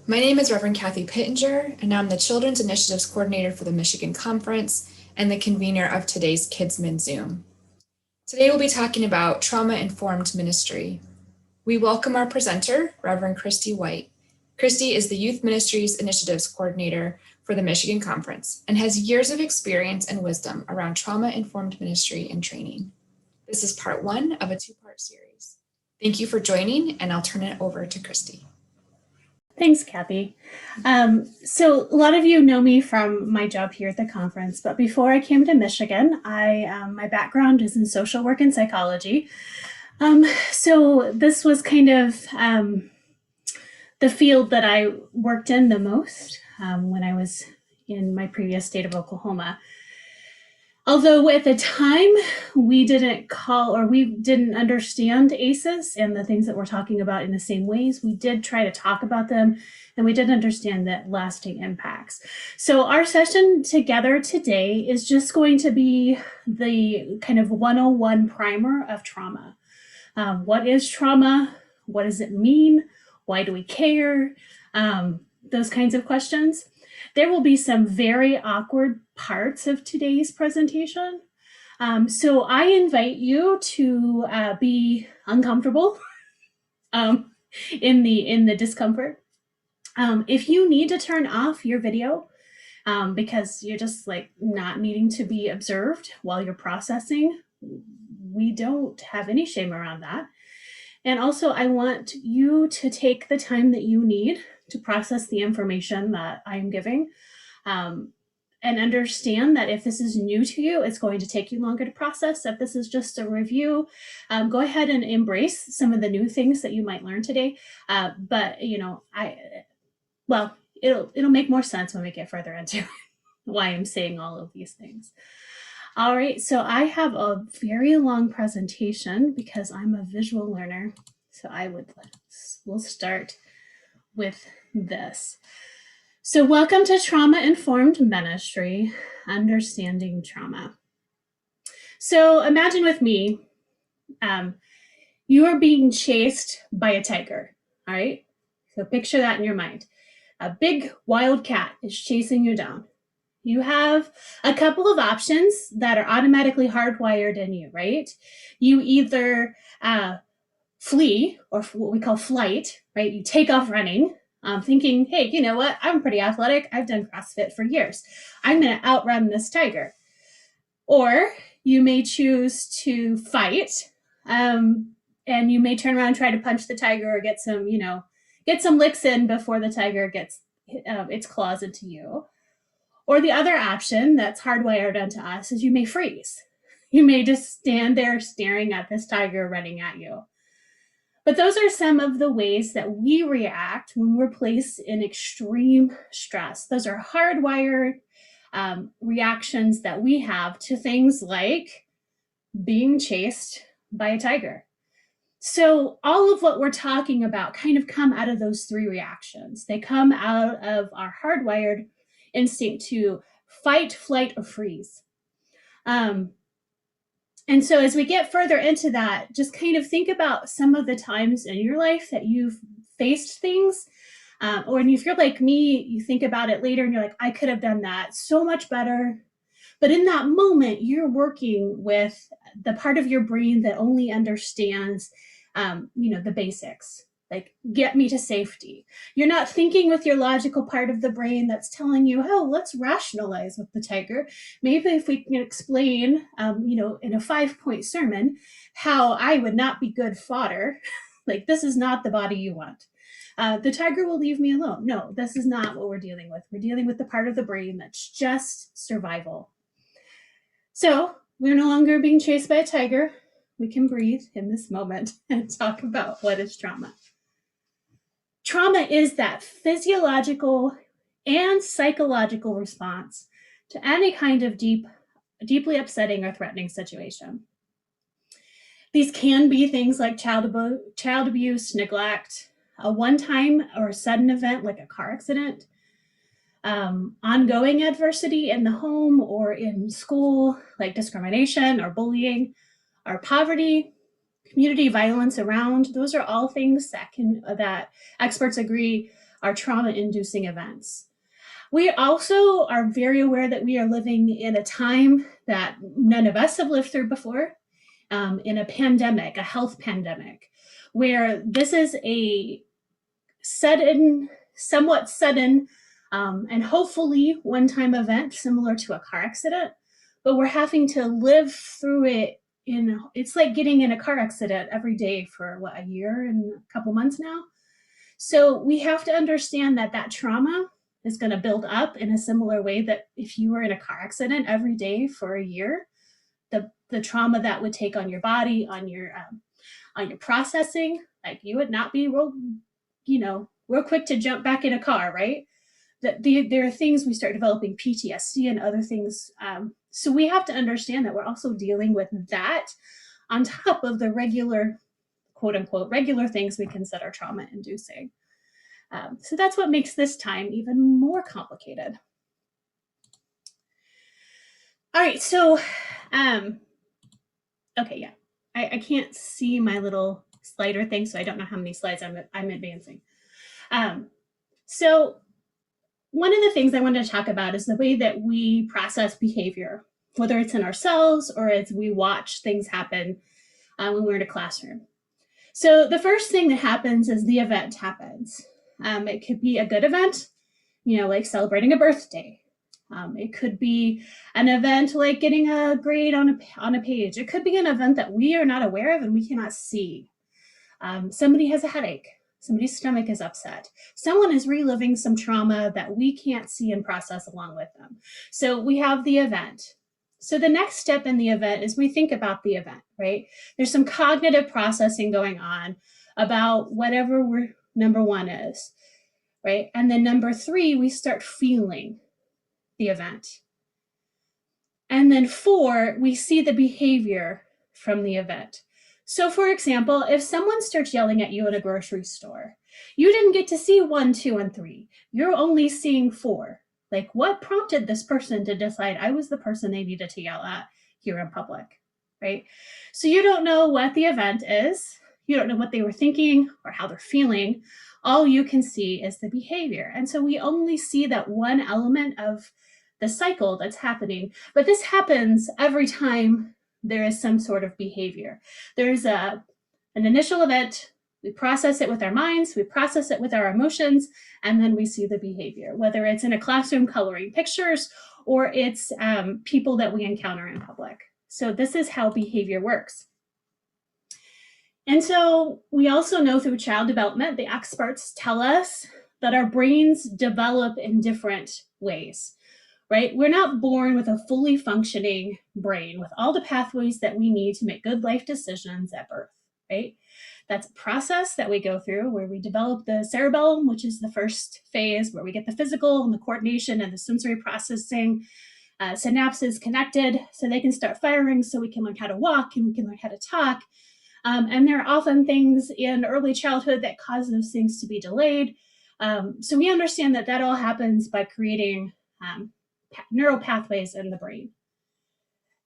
My name is Reverend Kathy Pittenger, and I'm the Children's Initiatives Coordinator for the Michigan Conference and the convener of today's Kidsmin Zoom. Today we'll be talking about trauma-informed ministry. We welcome our presenter, Reverend Christy White. Christy is the Youth Ministries Initiatives Coordinator for the Michigan Conference and has years of experience and wisdom around trauma-informed ministry and training. This is part one of a two-part series. Thank you for joining, and I'll turn it over to Christy. Thanks, Kathy. So a lot of you know me from my job here at the conference, but before I came to Michigan, my background is in social work and psychology. So this was kind of the field that I worked in the most when I was in my previous state of Oklahoma. Although at the time we didn't understand ACEs and the things that we're talking about in the same ways, we did try to talk about them and we did understand that lasting impacts. So our session together today is just going to be the kind of 101 primer of trauma. What is trauma? What does it mean? Why do we care? Those kinds of questions. There will be some very awkward parts of today's presentation. So I invite you to be uncomfortable in the discomfort. If you need to turn off your video because you're just like not needing to be observed while you're processing, we don't have any shame around that. And also I want you to take the time that you need to process the information that I'm giving, and understand that if this is new to you, it's going to take you longer to process. If this is just a review, go ahead and embrace some of the new things that you might learn today. But it'll make more sense when we get further into why I'm saying all of these things. All right, so I have a very long presentation because I'm a visual learner. So we'll start with this. So welcome to Trauma-Informed Ministry, Understanding Trauma. So imagine with me, you are being chased by a tiger, all right? So picture that in your mind. A big wild cat is chasing you down. You have a couple of options that are automatically hardwired in you, right? You either flee, or what we call flight, right? You take off running, thinking, hey, you know what? I'm pretty athletic. I've done CrossFit for years. I'm going to outrun this tiger. Or you may choose to fight, and you may turn around and try to punch the tiger or get some licks in before the tiger gets its claws into you. Or the other option that's hardwired onto us is you may freeze. You may just stand there staring at this tiger running at you. But those are some of the ways that we react when we're placed in extreme stress. Those are hardwired reactions that we have to things like being chased by a tiger. So all of what we're talking about kind of come out of those three reactions. They come out of our hardwired instinct to fight, flight, or freeze. And so as we get further into that, just kind of think about some of the times in your life that you've faced things. Or if you're like me, you think about it later and you're like, I could have done that so much better. But in that moment, you're working with the part of your brain that only understands, the basics. Like, get me to safety. You're not thinking with your logical part of the brain that's telling you, oh, let's rationalize with the tiger. Maybe if we can explain, in a 5-point sermon, how I would not be good fodder. Like, this is not the body you want. The tiger will leave me alone. No, this is not what we're dealing with. We're dealing with the part of the brain that's just survival. So we're no longer being chased by a tiger. We can breathe in this moment and talk about what is trauma. Trauma is that physiological and psychological response to any kind of deeply upsetting or threatening situation. These can be things like child abuse, neglect, a one-time or sudden event like a car accident, ongoing adversity in the home or in school, like discrimination or bullying, or poverty, community violence around. Those are all things that experts agree are trauma-inducing events. We also are very aware that we are living in a time that none of us have lived through before, in a pandemic, a health pandemic, where this is a somewhat sudden, and hopefully one-time event similar to a car accident, but we're having to live through it. It's like getting in a car accident every day for a year and a couple months now. So we have to understand that trauma is going to build up in a similar way that if you were in a car accident every day for a year, the trauma that would take on your body, on your processing, like you would not be real quick to jump back in a car, right? There are things we start developing PTSD and other things. So we have to understand that we're also dealing with that on top of the regular, quote unquote, regular things we consider trauma inducing. So that's what makes this time even more complicated. All right, so, okay, yeah, I can't see my little slider thing, so I don't know how many slides I'm advancing. So one of the things I wanted to talk about is the way that we process behavior, whether it's in ourselves or as we watch things happen when we're in a classroom. So the first thing that happens is the event happens. It could be a good event, like celebrating a birthday. It could be an event like getting a grade on a page. It could be an event that we are not aware of and we cannot see. Somebody has a headache. Somebody's stomach is upset. Someone is reliving some trauma that we can't see and process along with them. So we have the event. So the next step in the event is we think about the event, right? There's some cognitive processing going on about whatever number one is, right? And then number three, we start feeling the event. And then four, we see the behavior from the event. So for example, if someone starts yelling at you in a grocery store, you didn't get to see 1, 2, and 3. You're only seeing 4. Like, what prompted this person to decide I was the person they needed to yell at here in public, right? So you don't know what the event is. You don't know what they were thinking or how they're feeling. All you can see is the behavior. And so we only see that one element of the cycle that's happening. But this happens every time there is some sort of behavior. There's an initial event, we process it with our minds, we process it with our emotions, and then we see the behavior, whether it's in a classroom coloring pictures or it's people that we encounter in public. So this is how behavior works. And so we also know through child development, the experts tell us that our brains develop in different ways. Right? We're not born with a fully functioning brain with all the pathways that we need to make good life decisions at birth, right? That's a process that we go through where we develop the cerebellum, which is the first phase where we get the physical and the coordination and the sensory processing, synapses connected so they can start firing so we can learn how to walk and we can learn how to talk. And there are often things in early childhood that cause those things to be delayed. So we understand that all happens by creating neural pathways in the brain.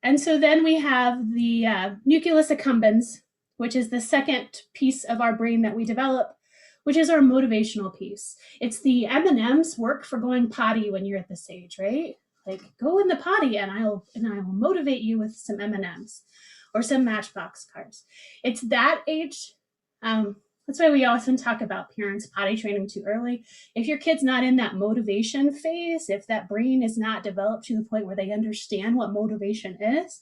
And so then we have the nucleus accumbens, which is the second piece of our brain that we develop, which is our motivational piece. It's the M&M's work for going potty when you're at this age, right? Like, go in the potty and I will motivate you with some M&M's or some Matchbox cars. It's that age. That's why we often talk about parents potty training too early. If your kid's not in that motivation phase, if that brain is not developed to the point where they understand what motivation is,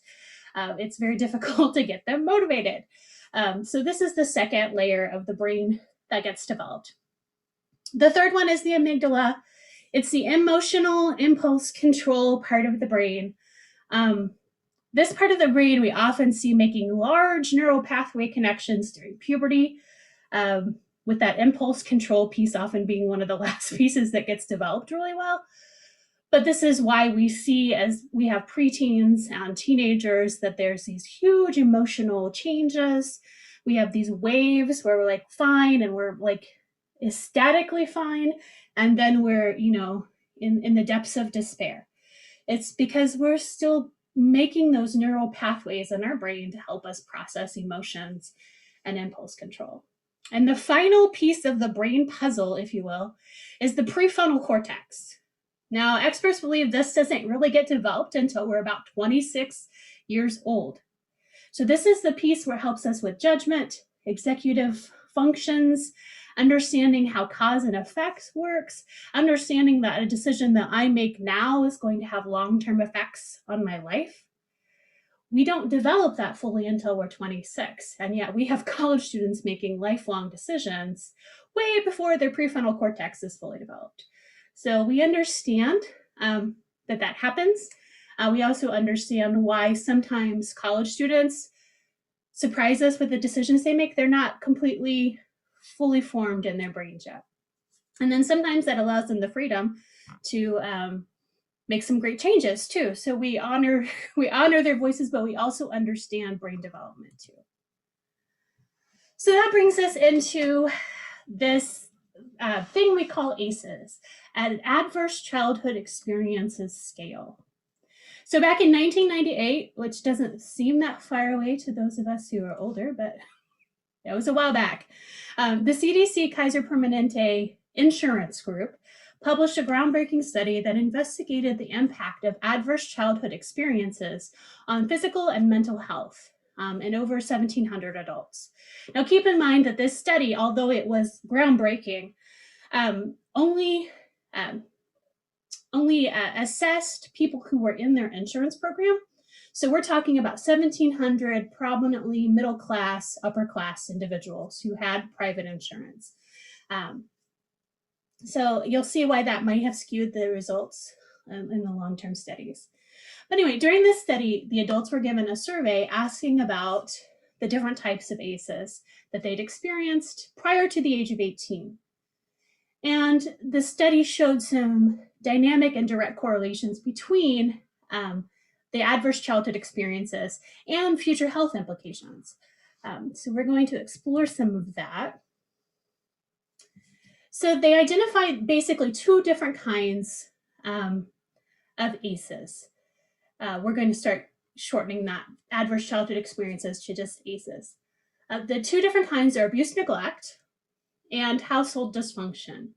it's very difficult to get them motivated. So this is the second layer of the brain that gets developed. The third one is the amygdala. It's the emotional impulse control part of the brain. This part of the brain we often see making large neural pathway connections during puberty, with that impulse control piece often being one of the last pieces that gets developed really well. But this is why we see, as we have preteens and teenagers, that there's these huge emotional changes. We have these waves where we're like fine and we're like ecstatically fine, and then we're in the depths of despair. It's because we're still making those neural pathways in our brain to help us process emotions and impulse control. And the final piece of the brain puzzle, if you will, is the prefrontal cortex. Now, experts believe this doesn't really get developed until we're about 26 years old. So this is the piece where it helps us with judgment, executive functions, understanding how cause and effects works, understanding that a decision that I make now is going to have long-term effects on my life. We don't develop that fully until we're 26, and yet we have college students making lifelong decisions way before their prefrontal cortex is fully developed. So we understand that happens. We also understand why sometimes college students surprise us with the decisions they make. They're not completely fully formed in their brains yet. And then sometimes that allows them the freedom to make some great changes too. So we honor their voices, but we also understand brain development too. So that brings us into this thing we call ACEs, an Adverse Childhood Experiences Scale. So back in 1998, which doesn't seem that far away to those of us who are older, but it was a while back, the CDC Kaiser Permanente Insurance Group published a groundbreaking study that investigated the impact of adverse childhood experiences on physical and mental health in over 1,700 adults. Now, keep in mind that this study, although it was groundbreaking, only assessed people who were in their insurance program. So we're talking about 1,700 prominently middle class, upper class individuals who had private insurance. So you'll see why that might have skewed the results in the long-term studies. But anyway, during this study, the adults were given a survey asking about the different types of ACEs that they'd experienced prior to the age of 18. And the study showed some dynamic and direct correlations between the adverse childhood experiences and future health implications. So we're going to explore some of that. So they identified basically two different kinds of ACEs. We're going to start shortening that adverse childhood experiences to just ACEs. The two different kinds are abuse, neglect, and household dysfunction.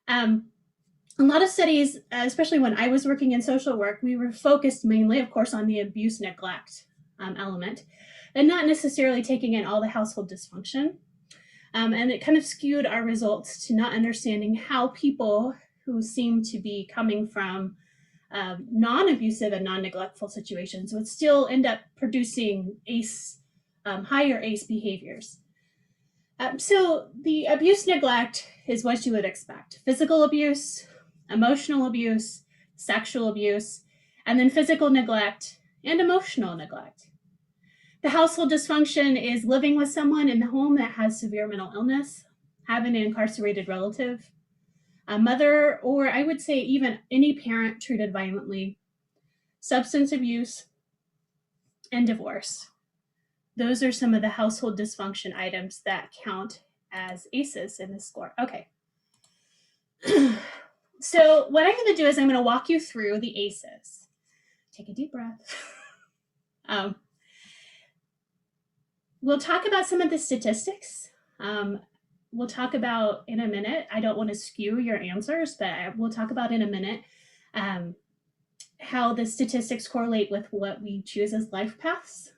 A lot of studies, especially when I was working in social work, we were focused mainly, of course, on the abuse neglect element, and not necessarily taking in all the household dysfunction. And it kind of skewed our results to not understanding how people who seem to be coming from non-abusive and non-neglectful situations would still end up producing higher ACE behaviors. So the abuse neglect is what you would expect: physical abuse, emotional abuse, sexual abuse, and then physical neglect and emotional neglect. The household dysfunction is living with someone in the home that has severe mental illness, having an incarcerated relative, a mother, or I would say even any parent treated violently, substance abuse, and divorce. Those are some of the household dysfunction items that count as ACEs in this score. Okay. So what I'm going to do is I'm going to walk you through the ACEs. Take a deep breath. We'll talk about some of the statistics. We'll talk about in a minute. I don't want to skew your answers, but we'll talk about in a minute how the statistics correlate with what we choose as life paths,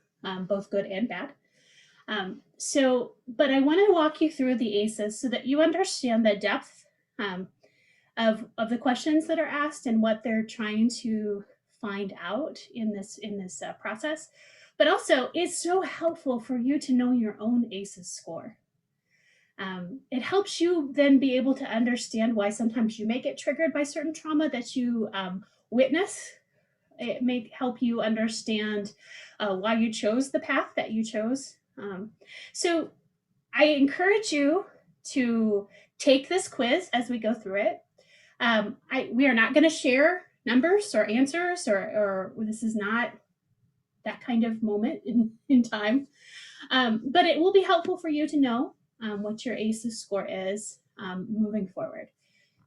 both good and bad. But I want to walk you through the ACEs so that you understand the depth of the questions that are asked and what they're trying to find out in this process. But also, it's so helpful for you to know your own ACEs score. It helps you then be able to understand why sometimes you may get triggered by certain trauma that you witness. It may help you understand why you chose the path that you chose. So I encourage you to take this quiz as we go through it. We are not going to share numbers or answers, or this is not that kind of moment in time. But it will be helpful for you to know what your ACEs score is moving forward.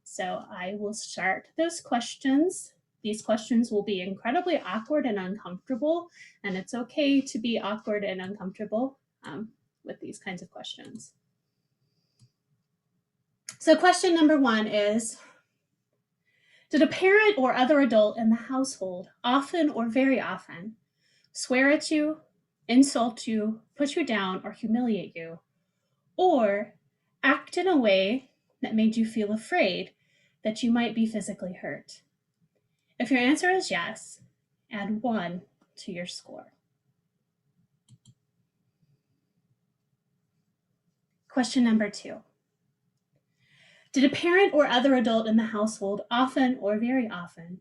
So I will start those questions. These questions will be incredibly awkward and uncomfortable, and it's okay to be awkward and uncomfortable with these kinds of questions. So question number 1 is, did a parent or other adult in the household often or very often swear at you, insult you, put you down, or humiliate you, or act in a way that made you feel afraid that you might be physically hurt? If your answer is yes, add 1 to your score. Question number 2. Did a parent or other adult in the household often or very often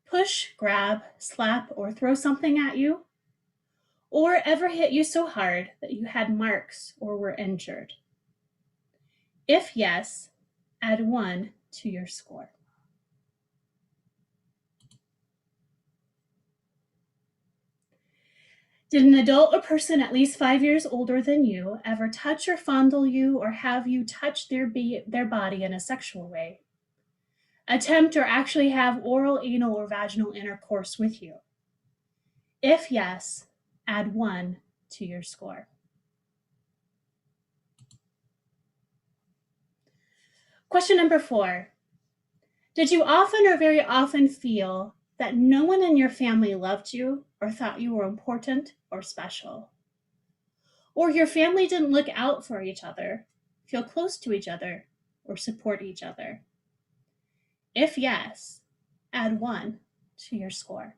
push, grab, slap, or throw something at you, or ever hit you so hard that you had marks or were injured? If yes, add 1 to your score. Did an adult or person at least 5 years older than you ever touch or fondle you or have you touch their body in a sexual way? Attempt or actually have oral, anal, or vaginal intercourse with you? If yes, add 1 to your score. Question number 4. Did you often or very often feel that no one in your family loved you or thought you were important or special? Or your family didn't look out for each other, feel close to each other, or support each other? If yes, add 1 to your score.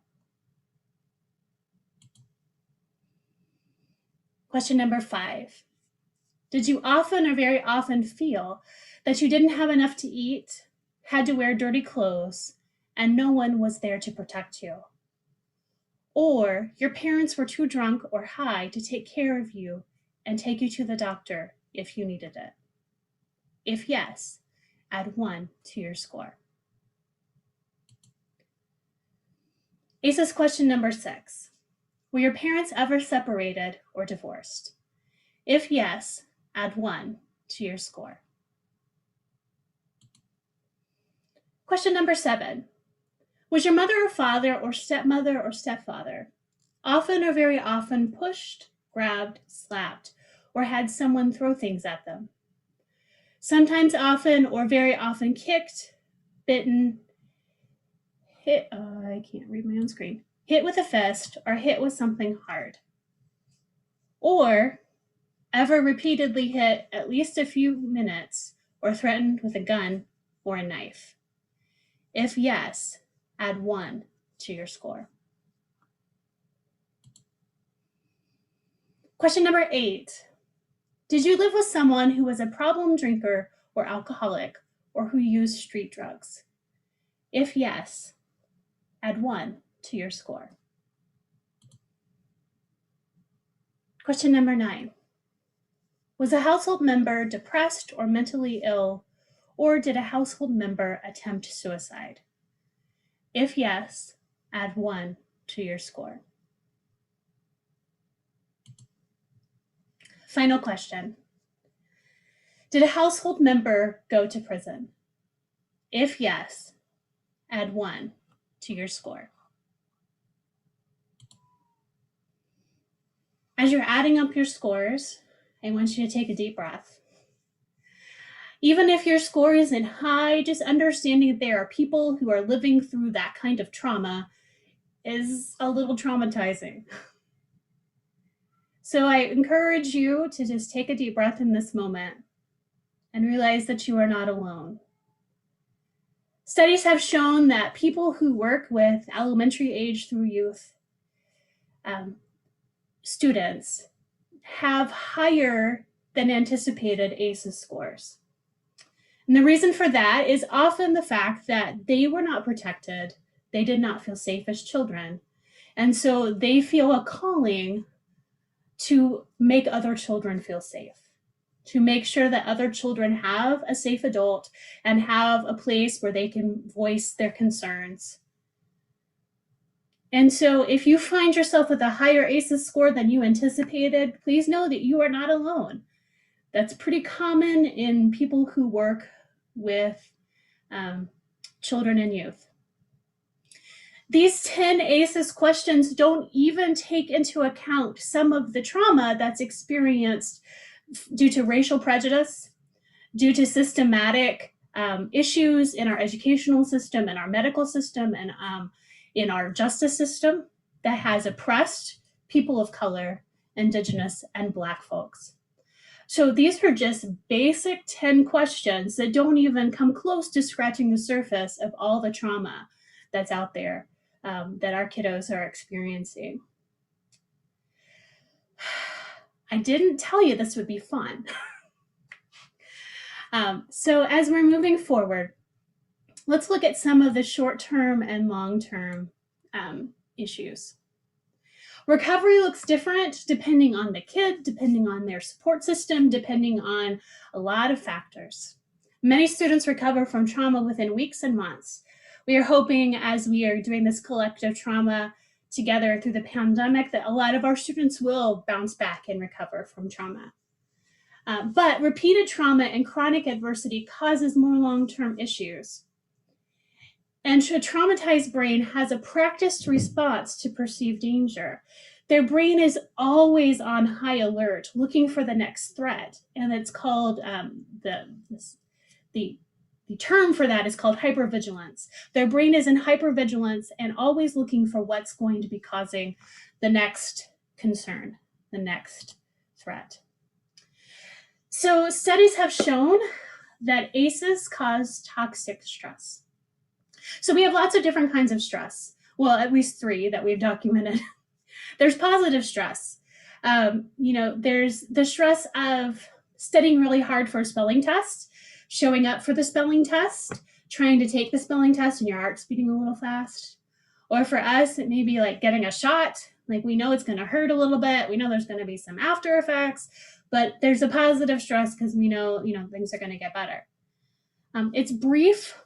Question number 5. Did you often or very often feel that you didn't have enough to eat, had to wear dirty clothes, and no one was there to protect you? Or your parents were too drunk or high to take care of you and take you to the doctor if you needed it? If yes, add 1 to your score. ACES question number 6. Were your parents ever separated or divorced? If yes, add 1 to your score. Question number 7. Was your mother or father or stepmother or stepfather often or very often pushed, grabbed, slapped, or had someone throw things at them? Sometimes often or very often kicked, bitten, hit, I can't read my own screen, hit with a fist, or hit with something hard? Or ever repeatedly hit at least a few minutes or threatened with a gun or a knife? If yes, add 1 to your score. Question number 8. Did you live with someone who was a problem drinker or alcoholic or who used street drugs? If yes, add 1 to your score. Question number 9. Was a household member depressed or mentally ill, or did a household member attempt suicide? If yes, add 1 to your score. Final question. Did a household member go to prison? If yes, add 1 to your score. As you're adding up your scores, I want you to take a deep breath. Even if your score isn't high, just understanding that there are people who are living through that kind of trauma is a little traumatizing. So I encourage you to just take a deep breath in this moment and realize that you are not alone. Studies have shown that people who work with elementary age through youth students have higher than anticipated ACEs scores. And the reason for that is often the fact that they were not protected. They did not feel safe as children. And so they feel a calling to make other children feel safe, to make sure that other children have a safe adult and have a place where they can voice their concerns. And so if you find yourself with a higher ACEs score than you anticipated, please know that you are not alone. That's pretty common in people who work with children and youth. These 10 ACEs questions don't even take into account some of the trauma that's experienced due to racial prejudice, due to systematic issues in our educational system, in our medical system, and in our justice system that has oppressed people of color, Indigenous, and Black folks. So these are just basic 10 questions that don't even come close to scratching the surface of all the trauma that's out there that our kiddos are experiencing. I didn't tell you this would be fun. So as we're moving forward, let's look at some of the short-term and long-term issues. Recovery looks different depending on the kid, depending on their support system, depending on a lot of factors. Many students recover from trauma within weeks and months. We are hoping, as we are doing this collective trauma together through the pandemic, that a lot of our students will bounce back and recover from trauma. But repeated trauma and chronic adversity causes more long-term issues. And a traumatized brain has a practiced response to perceived danger. Their brain is always on high alert, looking for the next threat. And it's called, the term for that is called hypervigilance. Their brain is in hypervigilance and always looking for what's going to be causing the next concern, the next threat. So studies have shown that ACEs cause toxic stress. So we have lots of different kinds of stress. Well, at least 3 that we've documented. There's positive stress. There's the stress of studying really hard for a spelling test, showing up for the spelling test, trying to take the spelling test and your heart's beating a little fast. Or for us, it may be like getting a shot. Like we know it's going to hurt a little bit. We know there's going to be some after effects, but there's a positive stress because we know, things are going to get better. It's brief.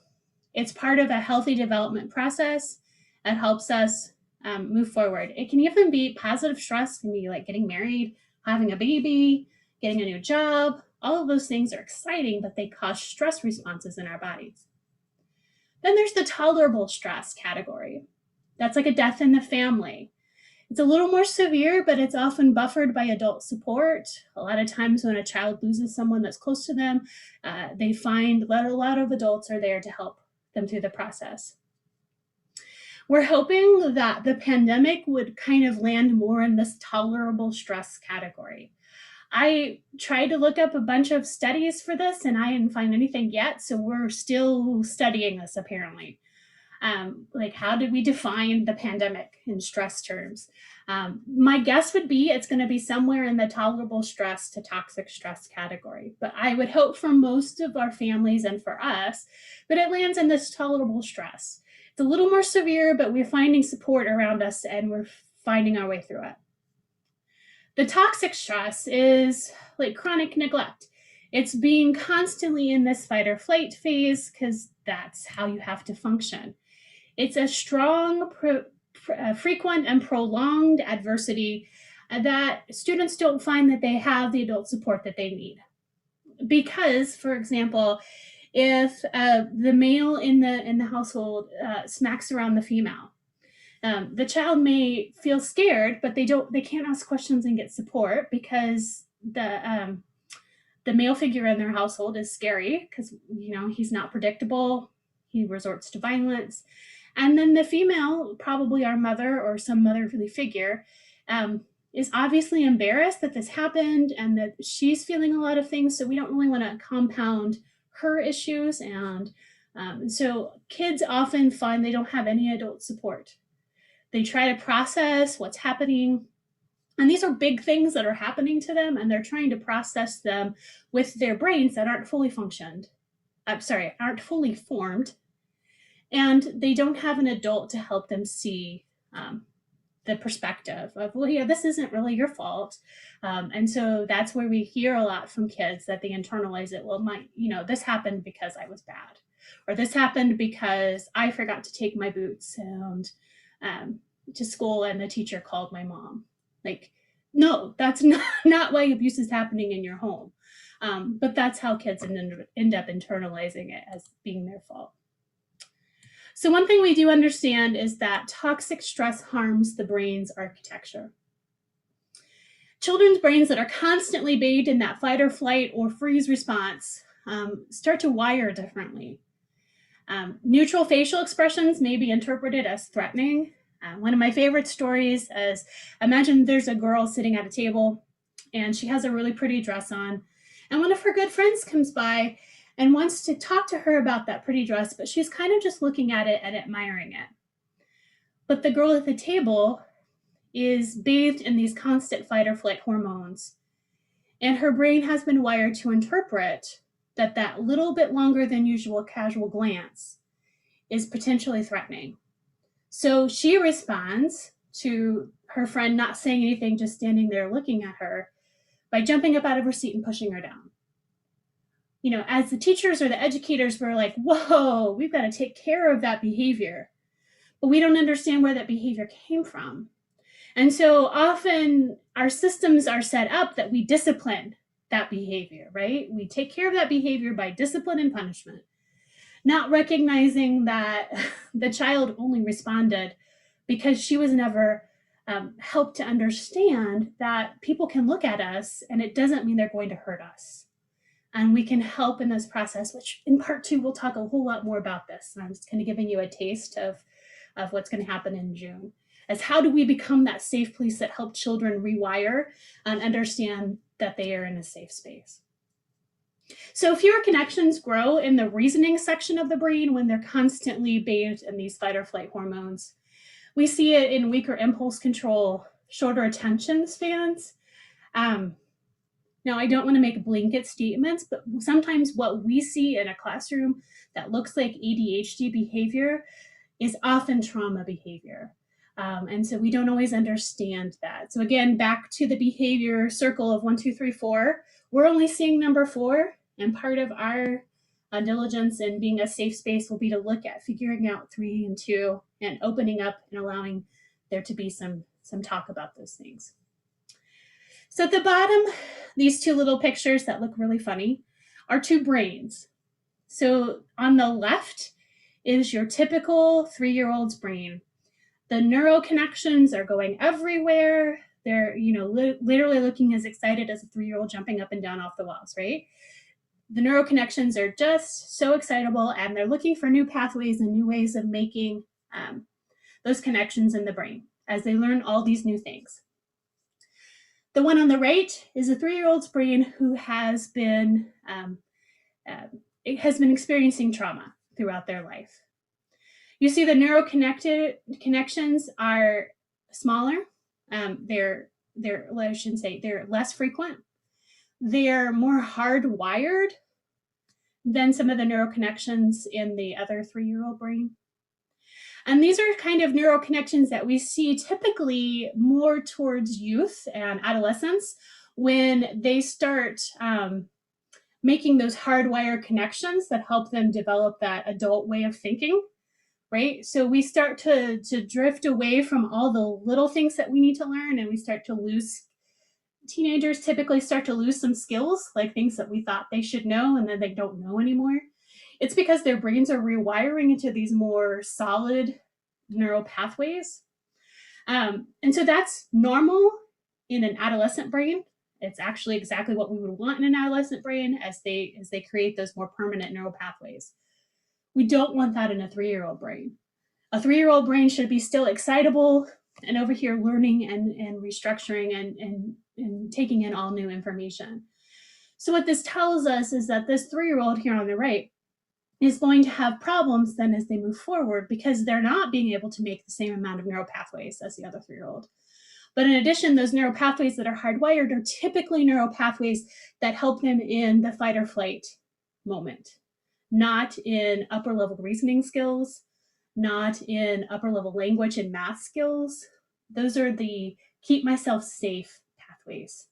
It's part of a healthy development process. It helps us move forward. It can even be positive stress, can be like getting married, having a baby, getting a new job. All of those things are exciting, but they cause stress responses in our bodies. Then there's the tolerable stress category. That's like a death in the family. It's a little more severe, but it's often buffered by adult support. A lot of times when a child loses someone that's close to them, they find that a lot of adults are there to help them through the process. We're hoping that the pandemic would kind of land more in this tolerable stress category. I tried to look up a bunch of studies for this and I didn't find anything yet, so we're still studying this apparently. Like how did we define the pandemic in stress terms? My guess would be it's going to be somewhere in the tolerable stress to toxic stress category, but I would hope for most of our families and for us that it lands in this tolerable stress. It's a little more severe, but we're finding support around us and we're finding our way through it. The toxic stress is like chronic neglect. It's being constantly in this fight or flight phase because that's how you have to function. It's a strong, frequent, and prolonged adversity that students don't find that they have the adult support that they need. Because, for example, if the male in the household smacks around the female, the child may feel scared, but they can't ask questions and get support because the male figure in their household is scary because he's not predictable. He resorts to violence. And then the female, probably our mother or some motherly figure, is obviously embarrassed that this happened and that she's feeling a lot of things. So we don't really want to compound her issues. And so kids often find they don't have any adult support. They try to process what's happening. And these are big things that are happening to them, and they're trying to process them with their brains that aren't fully formed. And they don't have an adult to help them see the perspective of, well, yeah, this isn't really your fault. And so that's where we hear a lot from kids that they internalize it. Well, this happened because I was bad, or this happened because I forgot to take my boots and to school and the teacher called my mom. Like, no, that's not why abuse is happening in your home. But that's how kids end up internalizing it as being their fault. So one thing we do understand is that toxic stress harms the brain's architecture. Children's brains that are constantly bathed in that fight or flight or freeze response start to wire differently. Neutral facial expressions may be interpreted as threatening. One of my favorite stories is, imagine there's a girl sitting at a table and she has a really pretty dress on, and one of her good friends comes by and wants to talk to her about that pretty dress, but she's kind of just looking at it and admiring it. But the girl at the table is bathed in these constant fight or flight hormones, and her brain has been wired to interpret that little bit longer than usual casual glance is potentially threatening. So she responds to her friend not saying anything, just standing there looking at her, by jumping up out of her seat and pushing her down. You know, as the teachers or the educators, were like, whoa, we've got to take care of that behavior. But we don't understand where that behavior came from. And so often our systems are set up that we discipline that behavior, right? We take care of that behavior by discipline and punishment, not recognizing that the child only responded because she was never helped to understand that people can look at us and it doesn't mean they're going to hurt us. And we can help in this process, which in part 2, we'll talk a whole lot more about this. And I'm just kind of giving you a taste of what's going to happen in June. As how do we become that safe place that help children rewire and understand that they are in a safe space. So fewer connections grow in the reasoning section of the brain when they're constantly bathed in these fight or flight hormones. We see it in weaker impulse control, shorter attention spans. Now, I don't want to make blanket statements, but sometimes what we see in a classroom that looks like ADHD behavior is often trauma behavior. And so we don't always understand that. So again, back to the behavior circle of 1, 2, 3, 4, we're only seeing number 4. And part of our diligence in being a safe space will be to look at figuring out 3 and 2 and opening up and allowing there to be some talk about those things. So at the bottom, these 2 little pictures that look really funny are 2 brains. So on the left is your typical 3-year-old's brain. The neural connections are going everywhere. They're, literally looking as excited as a 3-year-old jumping up and down off the walls, right? The neural connections are just so excitable, and they're looking for new pathways and new ways of making those connections in the brain as they learn all these new things. The one on the right is a 3-year-old's brain who has been experiencing trauma throughout their life. You see the neural connections are smaller. They're less frequent. They're more hardwired than some of the neural connections in the other 3-year-old brain. And these are kind of neural connections that we see typically more towards youth and adolescence when they start making those hardwired connections that help them develop that adult way of thinking, right? So we start to drift away from all the little things that we need to learn, and we start to lose, teenagers typically start to lose some skills, like things that we thought they should know and then they don't know anymore. It's because their brains are rewiring into these more solid neural pathways. And so that's normal in an adolescent brain. It's actually exactly what we would want in an adolescent brain as they create those more permanent neural pathways. We don't want that in a 3-year-old brain. A 3-year-old brain should be still excitable and over here learning and restructuring and taking in all new information. So what this tells us is that this 3-year-old here on the right is going to have problems then as they move forward because they're not being able to make the same amount of neural pathways as the other 3-year-old. But in addition, those neural pathways that are hardwired are typically neural pathways that help them in the fight or flight moment, not in upper level reasoning skills, not in upper level language and math skills. Those are the keep myself safe pathways,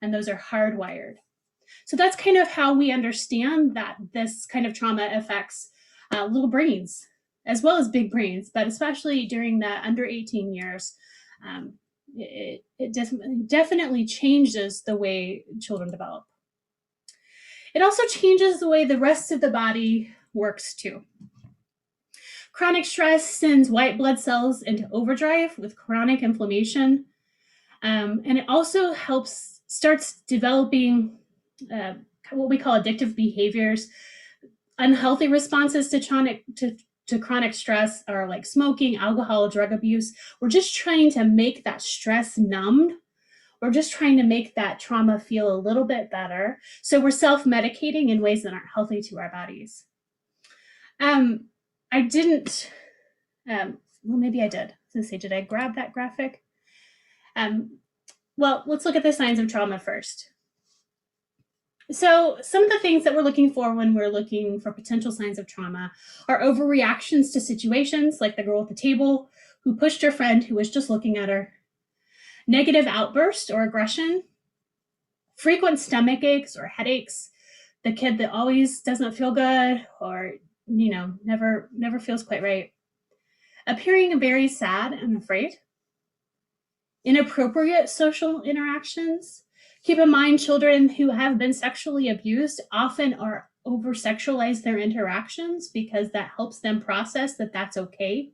and those are hardwired. So that's kind of how we understand that this kind of trauma affects little brains as well as big brains, but especially during the under 18 years, it definitely changes the way children develop. It also changes the way the rest of the body works too. Chronic stress sends white blood cells into overdrive with chronic inflammation. And it also starts developing what we call addictive behaviors, unhealthy responses to chronic stress are like smoking, alcohol, drug abuse. We're just trying to make that stress numbed. We're just trying to make that trauma feel a little bit better. So we're self-medicating in ways that aren't healthy to our bodies. I didn't, well, maybe I did. I was gonna say, did I grab that graphic? Well, let's look at the signs of trauma first. So some of the things that we're looking for when we're looking for potential signs of trauma are overreactions to situations, like the girl at the table who pushed her friend who was just looking at her, negative outburst or aggression, frequent stomach aches or headaches, the kid that always doesn't feel good or, never feels quite right, appearing very sad and afraid, inappropriate social interactions. Keep in mind, children who have been sexually abused often are over-sexualize their interactions because that helps them process that that's okay.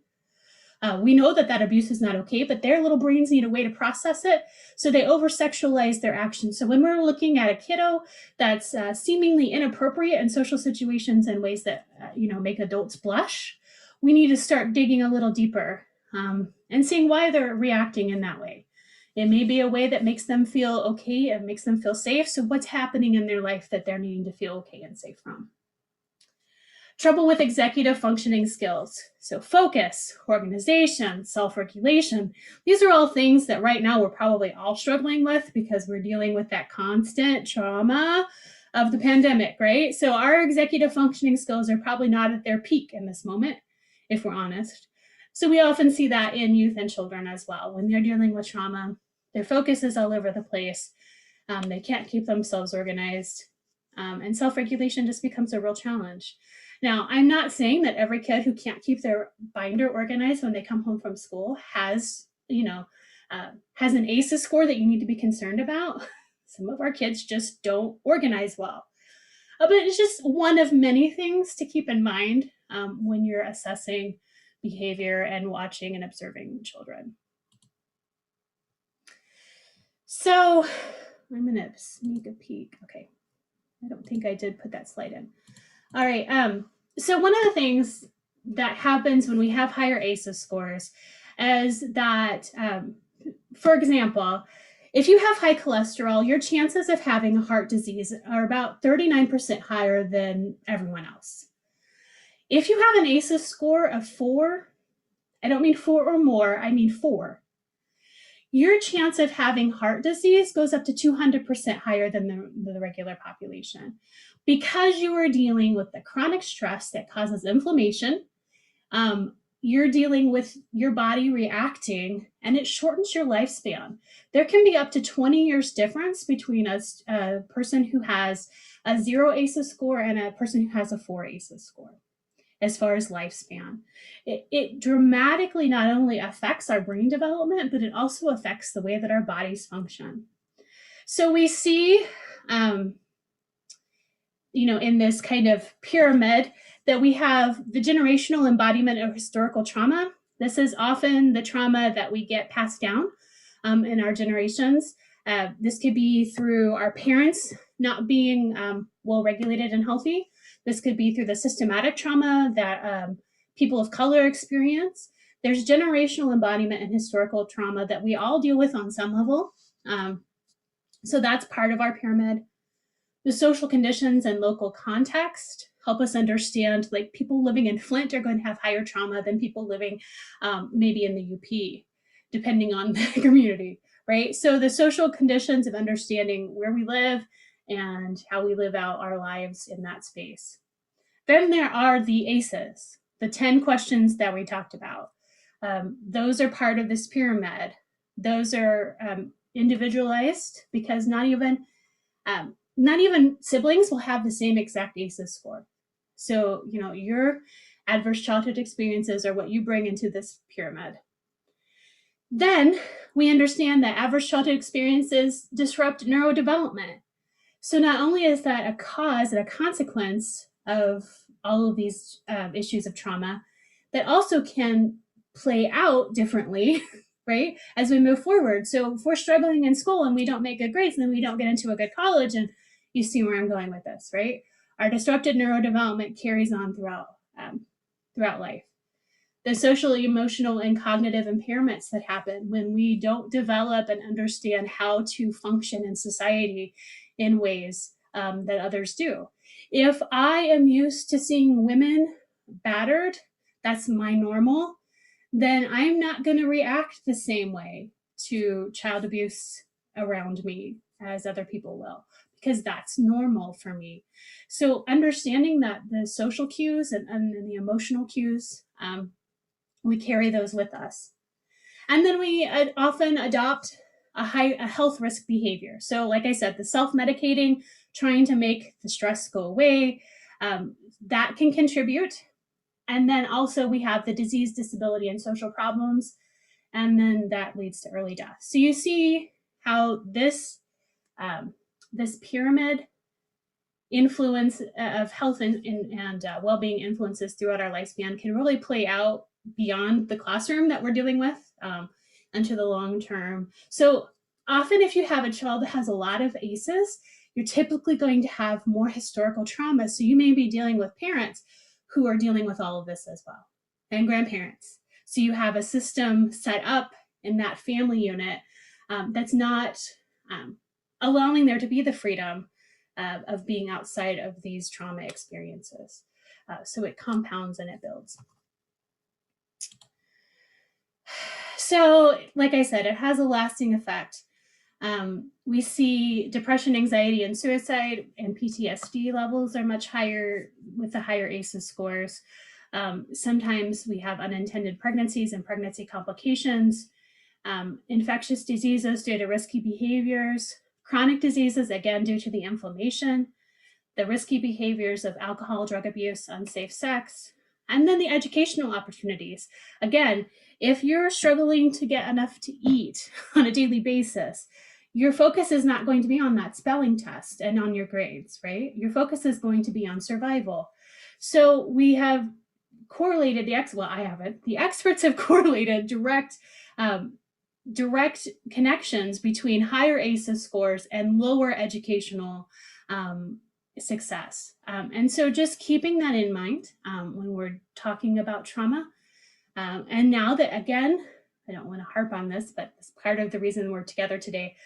We know that abuse is not okay, but their little brains need a way to process it, so they over-sexualize their actions. So when we're looking at a kiddo that's seemingly inappropriate in social situations in ways that make adults blush, we need to start digging a little deeper and seeing why they're reacting in that way. It may be a way that makes them feel okay and makes them feel safe. So what's happening in their life that they're needing to feel okay and safe from? Trouble with executive functioning skills. So focus, organization, self-regulation. These are all things that right now we're probably all struggling with because we're dealing with that constant trauma of the pandemic, right? So our executive functioning skills are probably not at their peak in this moment, if we're honest. So we often see that in youth and children as well. When they're dealing with trauma, their focus is all over the place. They can't keep themselves organized. And self-regulation just becomes a real challenge. Now, I'm not saying that every kid who can't keep their binder organized when they come home from school has an ACEs score that you need to be concerned about. Some of our kids just don't organize well. But it's just one of many things to keep in mind when you're assessing behavior and watching and observing children. So I'm going to sneak a peek. Okay. I don't think I did put that slide in. All right. So one of the things that happens when we have higher ACEs scores is that, for example, if you have high cholesterol, your chances of having a heart disease are about 39% higher than everyone else. If you have an ACEs score of 4, I don't mean 4 or more, I mean 4, your chance of having heart disease goes up to 200% higher than the regular population because you are dealing with the chronic stress that causes inflammation. You're dealing with your body reacting and it shortens your lifespan. There can be up to 20 years difference between a person who has a 0 ACEs score and a person who has a 4 ACEs score as far as lifespan. It dramatically not only affects our brain development, but it also affects the way that our bodies function. So we see, in this kind of pyramid that we have the generational embodiment of historical trauma. This is often the trauma that we get passed down in our generations. This could be through our parents not being well-regulated and healthy. This could be through the systematic trauma that people of color experience. There's generational embodiment and historical trauma that we all deal with on some level. So that's part of our pyramid. The social conditions and local context help us understand, like people living in Flint are going to have higher trauma than people living maybe in the UP, depending on the community, right? So the social conditions of understanding where we live and how we live out our lives in that space. Then there are the ACEs, the 10 questions that we talked about. Those are part of this pyramid. Those are individualized because not even siblings will have the same exact ACEs score. So, your adverse childhood experiences are what you bring into this pyramid. Then we understand that adverse childhood experiences disrupt neurodevelopment. So not only is that a cause and a consequence of all of these issues of trauma, that also can play out differently, right, as we move forward. So if we're struggling in school and we don't make good grades, and then we don't get into a good college, and You see where I'm going with this, right? Our disrupted neurodevelopment carries on throughout life. The social, emotional, and cognitive impairments that happen when we don't develop and understand how to function in society in ways that others do. If I am used to seeing women battered, that's my normal, then I'm not going to react the same way to child abuse around me as other people will, because that's normal for me. So understanding that the social cues and the emotional cues, we carry those with us. And then we often adopt a health risk behavior. So like I said, the self-medicating, trying to make the stress go away, that can contribute. And then also we have the disease, disability, and social problems. And then that leads to early death. So you see how this pyramid influence of health and well-being influences throughout our lifespan can really play out beyond the classroom that we're dealing with into the long term. So often if you have a child that has a lot of ACEs, you're typically going to have more historical trauma. So you may be dealing with parents who are dealing with all of this as well, and grandparents. So you have a system set up in that family unit that's not allowing there to be the freedom of being outside of these trauma experiences. So it compounds and it builds. So, like I said, it has a lasting effect. We see depression, anxiety, and suicide and PTSD levels are much higher with the higher ACEs scores. Sometimes we have unintended pregnancies and pregnancy complications, infectious diseases due to risky behaviors, chronic diseases, again, due to the inflammation, the risky behaviors of alcohol, drug abuse, unsafe sex, and then the educational opportunities. Again, if you're struggling to get enough to eat on a daily basis, your focus is not going to be on that spelling test and on your grades, right? Your focus is going to be on survival. So we have correlated the experts have correlated direct connections between higher ACEs scores and lower educational success. And so just keeping that in mind when we're talking about trauma. And now that, again, I don't want to harp on this, but it's part of the reason we're together today,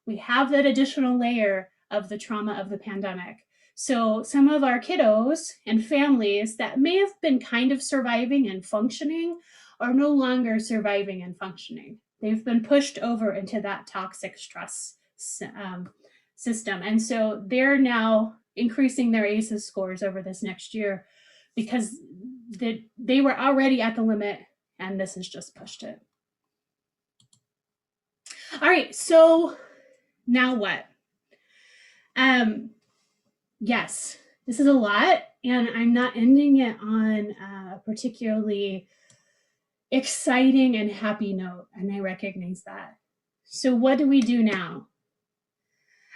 we have that additional layer of the trauma of the pandemic. So some of our kiddos and families that may have been kind of surviving and functioning are no longer surviving and functioning. They've been pushed over into that toxic stress system. And so they're now increasing their ACEs scores over this next year because they were already at the limit and this has just pushed it. All right, so now what? Yes, this is a lot, and I'm not ending it on a particularly exciting and happy note, and I recognize that. So what do we do now?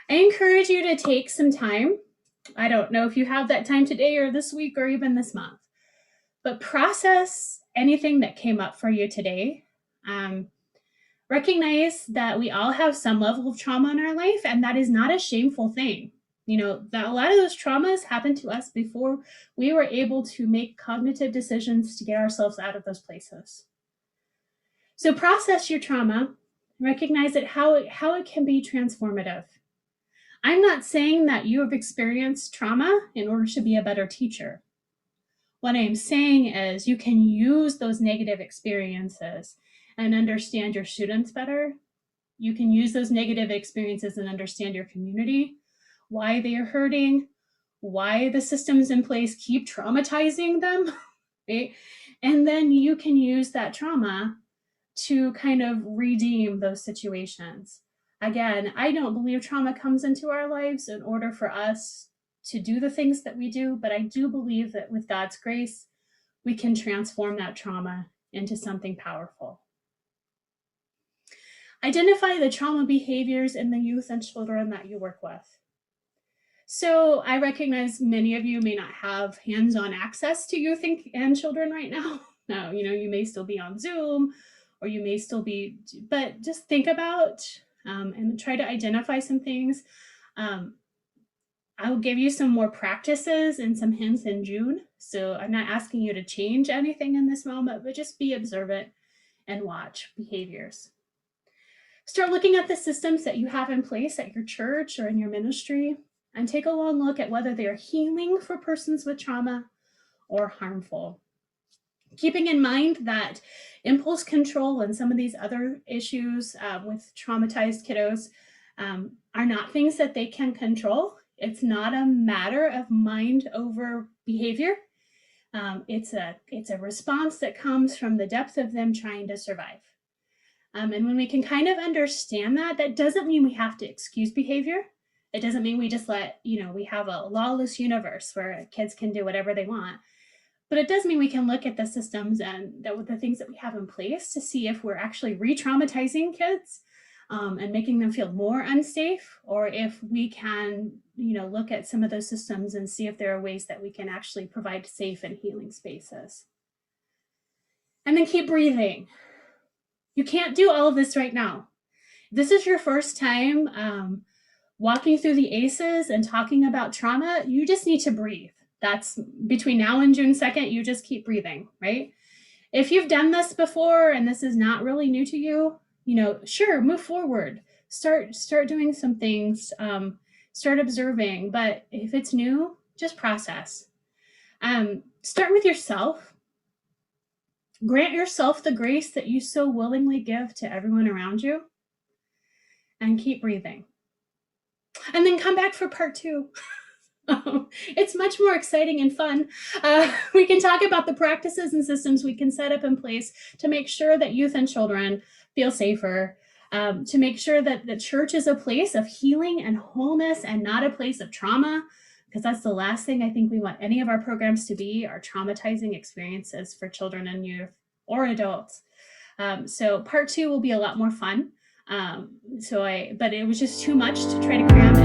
I encourage you to take some time. I don't know if you have that time today or this week or even this month, but process anything that came up for you today. Recognize that we all have some level of trauma in our life, and that is not a shameful thing. You know, that a lot of those traumas happened to us before we were able to make cognitive decisions to get ourselves out of those places. So process your trauma, recognize it, how it can be transformative. I'm not saying that you have experienced trauma in order to be a better teacher. What I am saying is you can use those negative experiences and understand your students better. You can use those negative experiences and understand your community, why they are hurting, why the systems in place keep traumatizing them, right? And then you can use that trauma to kind of redeem those situations. Again, I don't believe trauma comes into our lives in order for us to do the things that we do, but I do believe that with God's grace, we can transform that trauma into something powerful. Identify the trauma behaviors in the youth and children that you work with. So I recognize many of you may not have hands-on access to youth and children right now. Now, you know, you may still be on Zoom or you may still be, but just think about and try to identify some things. I'll give you some more practices and some hints in June. So I'm not asking you to change anything in this moment, but just be observant and watch behaviors. Start looking at the systems that you have in place at your church or in your ministry and take a long look at whether they are healing for persons with trauma or harmful. Keeping in mind that impulse control and some of these other issues with traumatized kiddos are not things that they can control. It's not a matter of mind over behavior. It's a response that comes from the depth of them trying to survive. And when we can kind of understand that, that doesn't mean we have to excuse behavior. It doesn't mean we just let, we have a lawless universe where kids can do whatever they want. But it does mean we can look at the systems and the things that we have in place to see if we're actually re-traumatizing kids and making them feel more unsafe, or if we can, look at some of those systems and see if there are ways that we can actually provide safe and healing spaces. And then keep breathing. You can't do all of this right now. This is your first time walking through the ACEs and talking about trauma. You just need to breathe. That's between now and June 2nd, you just keep breathing, right? If you've done this before and this is not really new to you, sure, move forward. Start doing some things, start observing. But if it's new, just process. Start with yourself. Grant yourself the grace that you so willingly give to everyone around you. And keep breathing. And then come back for part 2. It's much more exciting and fun. We can talk about the practices and systems we can set up in place to make sure that youth and children feel safer, to make sure that the church is a place of healing and wholeness and not a place of trauma, because that's the last thing I think we want any of our programs to be, are traumatizing experiences for children and youth or adults. So part 2 will be a lot more fun. But it was just too much to try to cram